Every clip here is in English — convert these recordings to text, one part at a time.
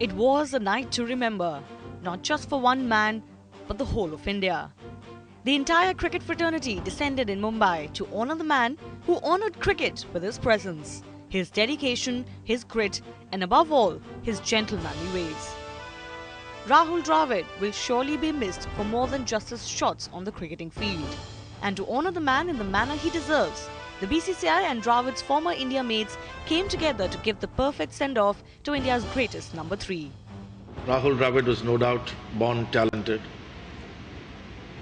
It was a night to remember, not just for one man, but the whole of India. The entire cricket fraternity descended in Mumbai to honour the man who honoured cricket with his presence, his dedication, his grit, and above all, his gentlemanly ways. Rahul Dravid will surely be missed for more than just his shots on the cricketing field. And to honour the man in the manner he deserves, the BCCI and Dravid's former India mates came together to give the perfect send-off to India's greatest number 3. Rahul Dravid was no doubt born talented,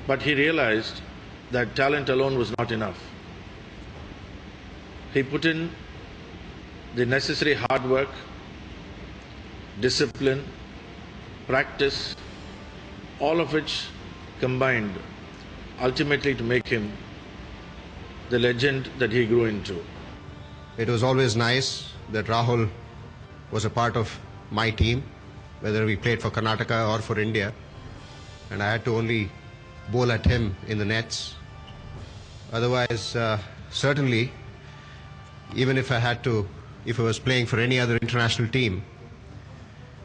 but he realized that talent alone was not enough. He put in the necessary hard work, discipline, practice, all of which combined ultimately to make him the legend that he grew into. It was always nice that Rahul was a part of my team, whether we played for Karnataka or for India, and I had to only bowl at him in the nets. Otherwise, certainly, even if I was playing for any other international team,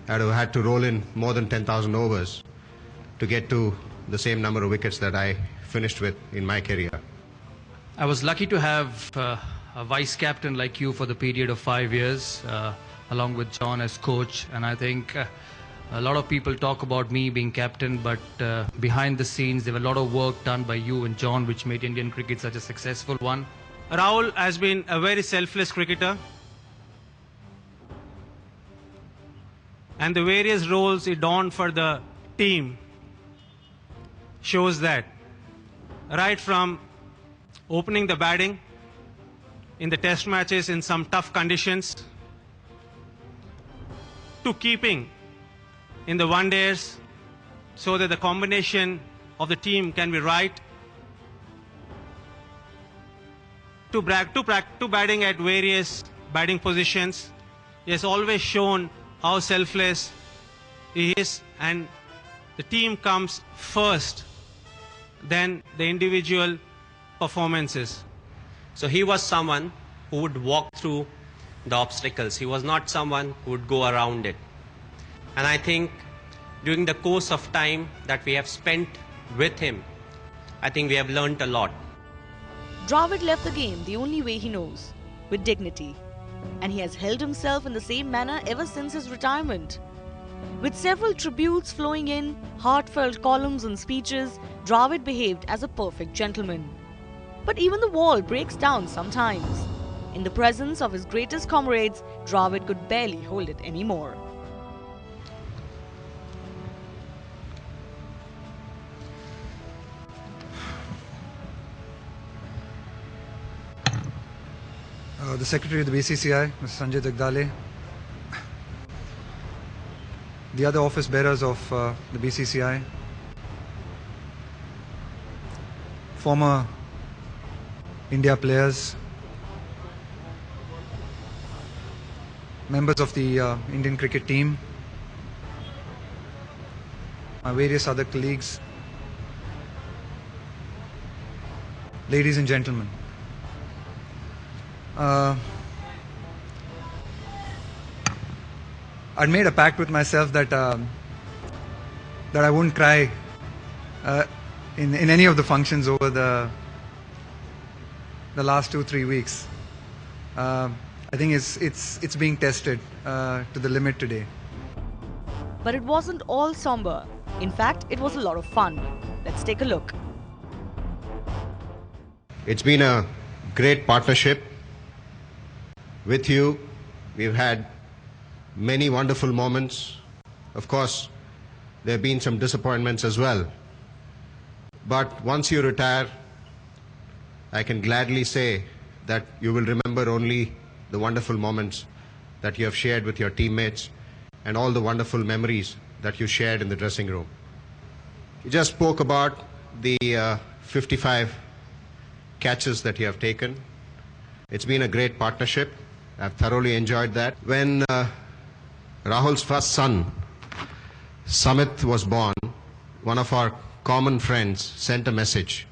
I'd have had to roll in more than 10,000 overs to get to the same number of wickets that I finished with in my career. I was lucky to have a vice captain like you for the period of 5 years, along with John as coach. And I think a lot of people talk about me being captain, but behind the scenes, there were a lot of work done by you and John, which made Indian cricket such a successful one. Rahul has been a very selfless cricketer. And the various roles he donned for the team shows that. Right from opening the batting in the test matches in some tough conditions, to keeping in the one-days so that the combination of the team can be right, to batting at various batting positions. He has always shown how selfless he is, and the team comes first, then the individual performances. So he was someone who would walk through the obstacles. He was not someone who would go around it. And I think during the course of time that we have spent with him, I think we have learnt a lot. Dravid left the game the only way he knows, with dignity. And he has held himself in the same manner ever since his retirement. With several tributes flowing in, heartfelt columns and speeches, Dravid behaved as a perfect gentleman. But even the wall breaks down sometimes. In the presence of his greatest comrades, Dravid could barely hold it anymore. The Secretary of the BCCI, Mr. Sanjay Jagdale, the other office bearers of the BCCI, former India players, members of the Indian cricket team, my various other colleagues, ladies and gentlemen. I'd made a pact with myself that I wouldn't cry in any of the functions over the last 2-3 weeks. I think it's being tested to the limit today. But it wasn't all somber. In fact, it was a lot of fun. Let's take a look. It's been a great partnership. With you, we've had many wonderful moments. Of course, there have been some disappointments as well. But once you retire, I can gladly say that you will remember only the wonderful moments that you have shared with your teammates and all the wonderful memories that you shared in the dressing room. You just spoke about the 55 catches that you have taken. It's been a great partnership. I've thoroughly enjoyed that. When Rahul's first son, Samit, was born, one of our common friends sent a message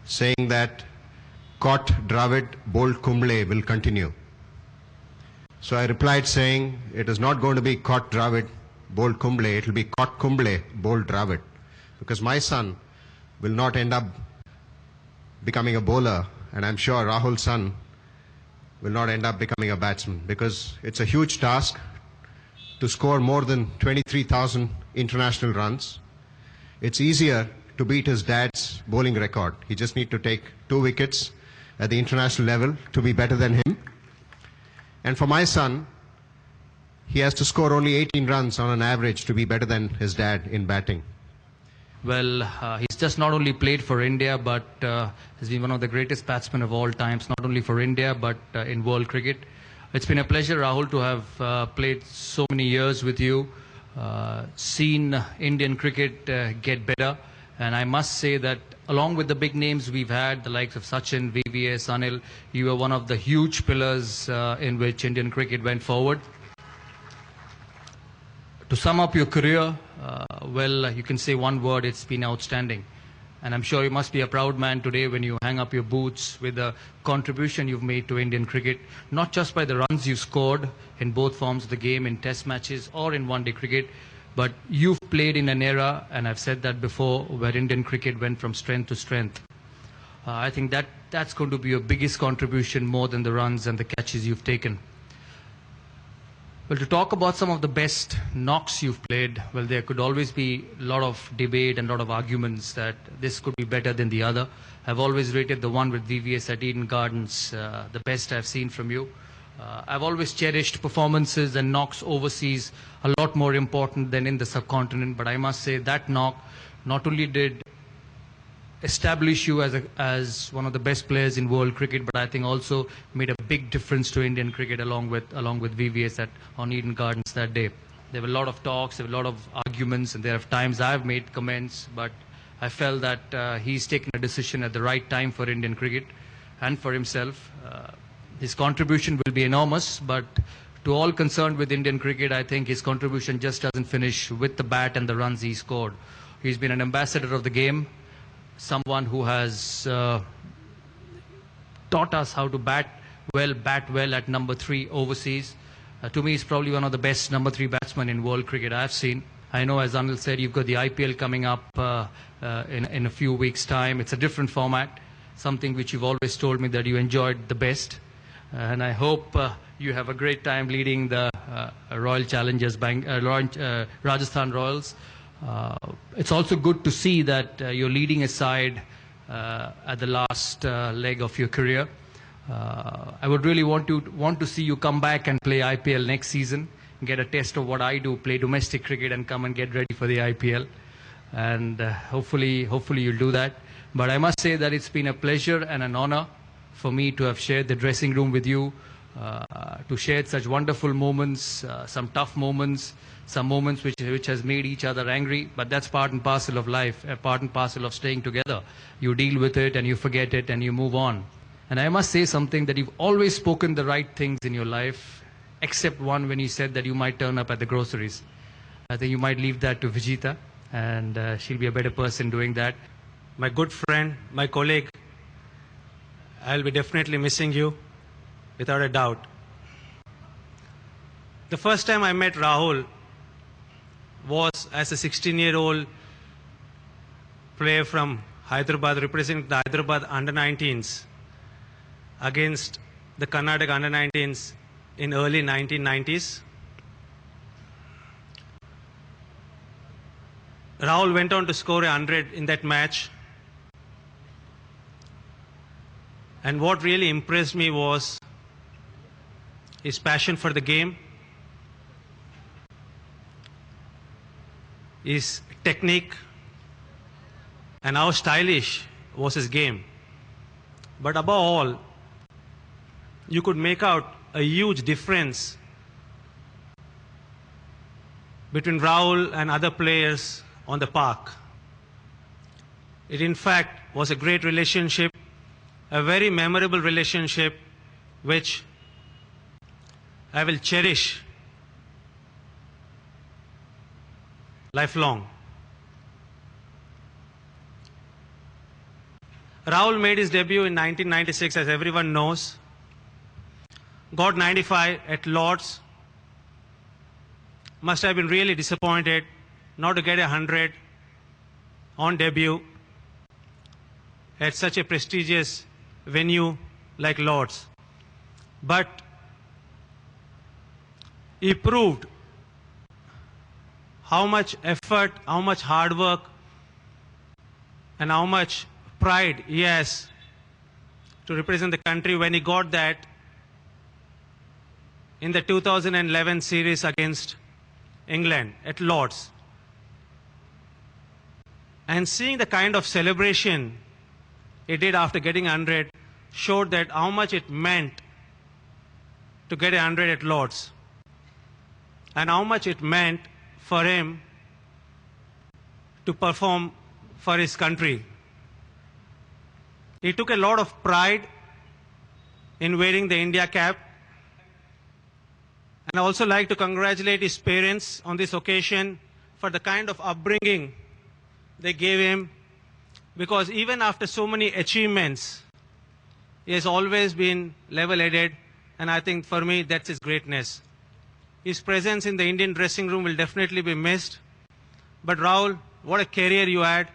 saying that Caught Dravid, Bold Kumble will continue. So I replied saying it is not going to be Caught Dravid, bowled Kumble, it will be caught Kumble, bowled Dravid. Because my son will not end up becoming a bowler, and I'm sure Rahul's son will not end up becoming a batsman, because it's a huge task to score more than 23,000 international runs. It's easier to beat his dad's bowling record. He just needs to take 2 wickets at the international level to be better than him. And for my son, he has to score only 18 runs on an average to be better than his dad in batting. Well, he's just not only played for India, but has been one of the greatest batsmen of all times, not only for India, but in world cricket. It's been a pleasure, Rahul, to have played so many years with you, seen Indian cricket get better. And I must say that along with the big names we've had, the likes of Sachin, VVS, Anil, you were one of the huge pillars in which Indian cricket went forward. To sum up your career, well, you can say one word, it's been outstanding. And I'm sure you must be a proud man today when you hang up your boots with the contribution you've made to Indian cricket, not just by the runs you scored in both forms of the game, in test matches or in one-day cricket, but you've played in an era, and I've said that before, where Indian cricket went from strength to strength. I think that's going to be your biggest contribution, more than the runs and the catches you've taken. Well, to talk about some of the best knocks you've played, well, there could always be a lot of debate and a lot of arguments that this could be better than the other. I've always rated the one with VVS at Eden Gardens the best I've seen from you. I've always cherished performances and knocks overseas a lot more important than in the subcontinent, but I must say that knock not only did establish you as one of the best players in world cricket, but I think also made a big difference to Indian cricket along with VVS on Eden Gardens that day. There were a lot of talks, there were a lot of arguments, and there are times I've made comments, but I felt that he's taken a decision at the right time for Indian cricket and for himself. His contribution will be enormous, but to all concerned with Indian cricket, I think his contribution just doesn't finish with the bat and the runs he scored. He's been an ambassador of the game, someone who has taught us how to bat well at number 3 overseas. To me, he's probably one of the best number 3 batsmen in world cricket I've seen. I know, as Anil said, you've got the IPL coming up in a few weeks' time. It's a different format, something which you've always told me that you enjoyed the best. And I hope you have a great time leading the Royal Challengers, Rajasthan Royals. It's also good to see that you're leading a side at the last leg of your career. I would really want to see you come back and play IPL next season, get a taste of what I do, play domestic cricket and come and get ready for the IPL. And hopefully you'll do that. But I must say that it's been a pleasure and an honor for me to have shared the dressing room with you, to share such wonderful moments, some tough moments, some moments which has made each other angry, but that's part and parcel of life, part and parcel of staying together. You deal with it and you forget it and you move on. And I must say something, that you've always spoken the right things in your life, except one when you said that you might turn up at the groceries. I think you might leave that to Vijita, and she'll be a better person doing that. My good friend, my colleague, I'll be definitely missing you, without a doubt. The first time I met Rahul was as a 16-year-old player from Hyderabad, representing the Hyderabad under-19s against the Karnataka under-19s in early 1990s. Rahul went on to score 100 in that match. And what really impressed me was his passion for the game, his technique, and how stylish was his game. But above all, you could make out a huge difference between Rahul and other players on the park. It in fact was a great relationship, a very memorable relationship which I will cherish lifelong. Rahul made his debut in 1996, as everyone knows. Got 95 at Lord's. must have been really disappointed not to get 100 on debut at such a prestigious venue like Lord's. But he proved how much effort, how much hard work, and how much pride he has to represent the country when he got that in the 2011 series against England at Lord's. And seeing the kind of celebration he did after getting 100 showed that how much it meant to get 100 at Lord's, and how much it meant for him to perform for his country. He took a lot of pride in wearing the India cap. And I also like to congratulate his parents on this occasion for the kind of upbringing they gave him, because even after so many achievements, he has always been level-headed, and I think for me that's his greatness. His presence in the Indian dressing room will definitely be missed. But Rahul, what a career you had.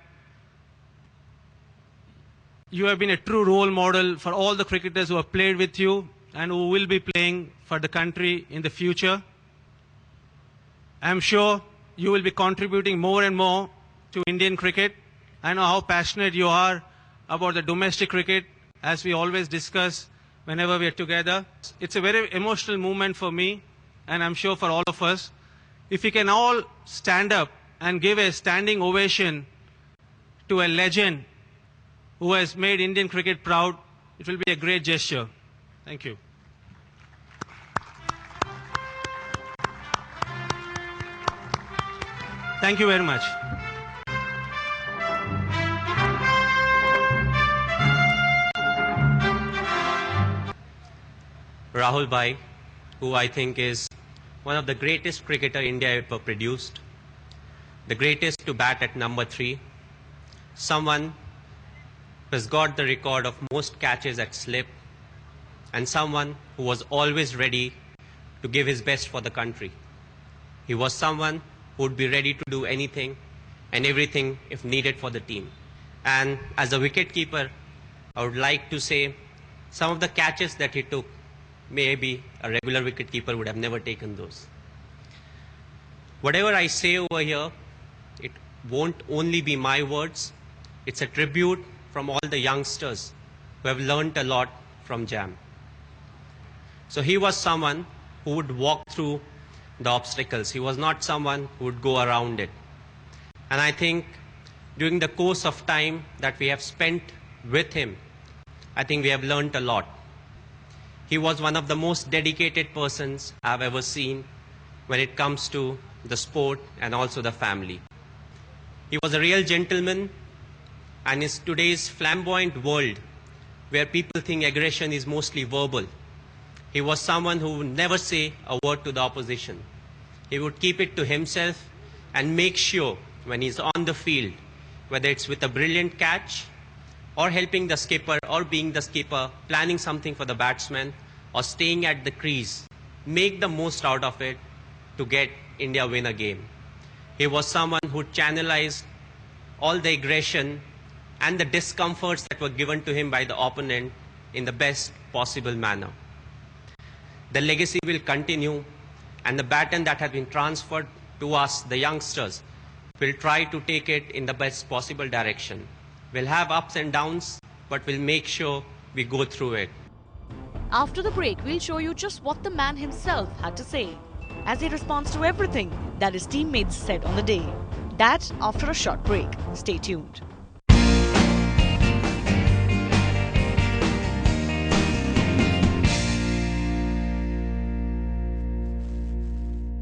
You have been a true role model for all the cricketers who have played with you and who will be playing for the country in the future. I'm sure you will be contributing more and more to Indian cricket. I know how passionate you are about the domestic cricket, as we always discuss whenever we are together. It's a very emotional moment for me, and I'm sure for all of us. If we can all stand up and give a standing ovation to a legend who has made Indian cricket proud, it will be a great gesture. Thank you. Thank you very much. Rahul Bhai, who I think is one of the greatest cricketer India ever produced, the greatest to bat at number 3, someone who has got the record of most catches at slip, and someone who was always ready to give his best for the country. He was someone who would be ready to do anything and everything if needed for the team. And as a wicket-keeper, I would like to say some of the catches that he took, maybe a regular wicket-keeper would have never taken those. Whatever I say over here, it won't only be my words. It's a tribute from all the youngsters who have learnt a lot from Jam. So he was someone who would walk through the obstacles. He was not someone who would go around it. And I think during the course of time that we have spent with him, I think we have learnt a lot. He was one of the most dedicated persons I've ever seen when it comes to the sport and also the family. He was a real gentleman, and in today's flamboyant world where people think aggression is mostly verbal, he was someone who would never say a word to the opposition. He would keep it to himself and make sure when he's on the field, whether it's with a brilliant catch or helping the skipper or being the skipper, planning something for the batsman or staying at the crease, make the most out of it to get India win a game. He was someone who channelized all the aggression and the discomforts that were given to him by the opponent in the best possible manner. The legacy will continue, and the baton that has been transferred to us, the youngsters, will try to take it in the best possible direction. We'll have ups and downs, but we'll make sure we go through it. After the break, we'll show you just what the man himself had to say as he responds to everything that his teammates said on the day. That after a short break. Stay tuned.